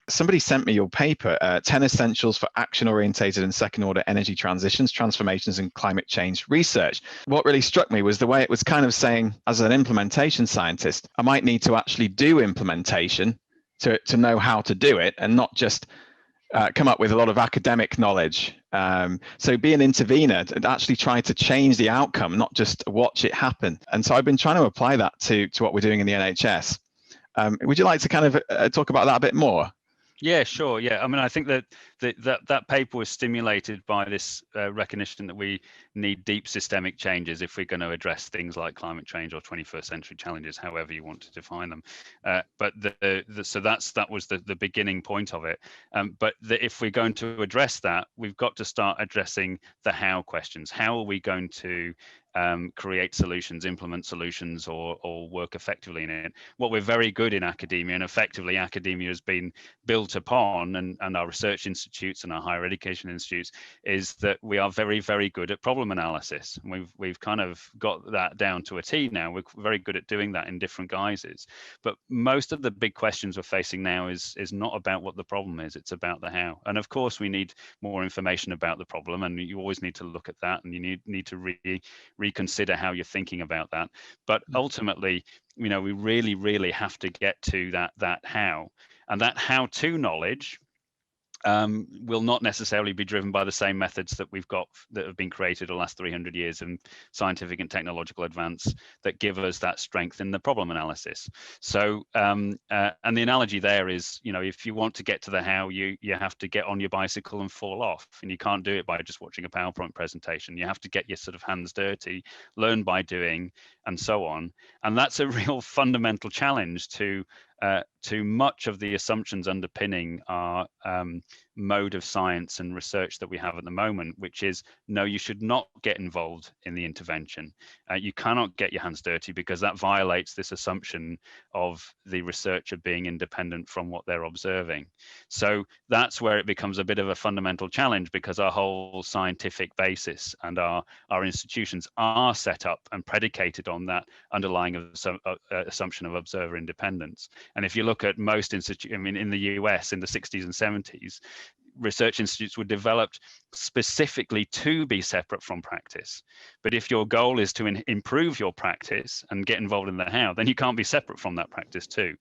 somebody sent me your paper, 10 Essentials for Action-Orientated and Second-Order Energy Transitions, Transformations and Climate Change Research. What really struck me was the way it was kind of saying, as an implementation scientist, I might need to actually do implementation to know how to do it, and not just come up with a lot of academic knowledge. So be an intervener and actually try to change the outcome, not just watch it happen. And so I've been trying to apply that to what we're doing in the NHS. Would you like to kind of talk about that a bit more? Yeah, sure. Yeah, I mean, I think that that paper was stimulated by this recognition that we need deep systemic changes if we're going to address things like climate change or 21st century challenges, however you want to define them. But so that was the beginning point of it. But if we're going to address that, we've got to start addressing the how questions. How are we going to create solutions, implement solutions, or work effectively in it? What we're very good in academia, and effectively academia has been built upon, and our research institutes and our higher education institutes, is that we are very, very good at problem analysis. We've kind of got that down to a T now. We're very good at doing that in different guises. But most of the big questions we're facing now is not about what the problem is, it's about the how. And of course, we need more information about the problem, and you always need to look at that, and you need to reconsider how you're thinking about that. But ultimately, we really have to get to that how, and that how-to knowledge will not necessarily be driven by the same methods that we've got that have been created the last 300 years in scientific and technological advance that give us that strength in the problem analysis. So and the analogy there is, if you want to get to the how, you have to get on your bicycle and fall off, and you can't do it by just watching a PowerPoint presentation. You have to get your sort of hands dirty, learn by doing, and so on. And that's a real fundamental challenge to much of the assumptions underpinning our mode of science and research that we have at the moment, which is, no, you should not get involved in the intervention. You cannot get your hands dirty, because that violates this assumption of the researcher being independent from what they're observing. So that's where it becomes a bit of a fundamental challenge, because our whole scientific basis and our institutions are set up and predicated on that underlying assumption of observer independence. And if you look at most institutes, in the US in the 60s and 70s, research institutes were developed specifically to be separate from practice. But if your goal is to improve your practice and get involved in the how, then you can't be separate from that practice too.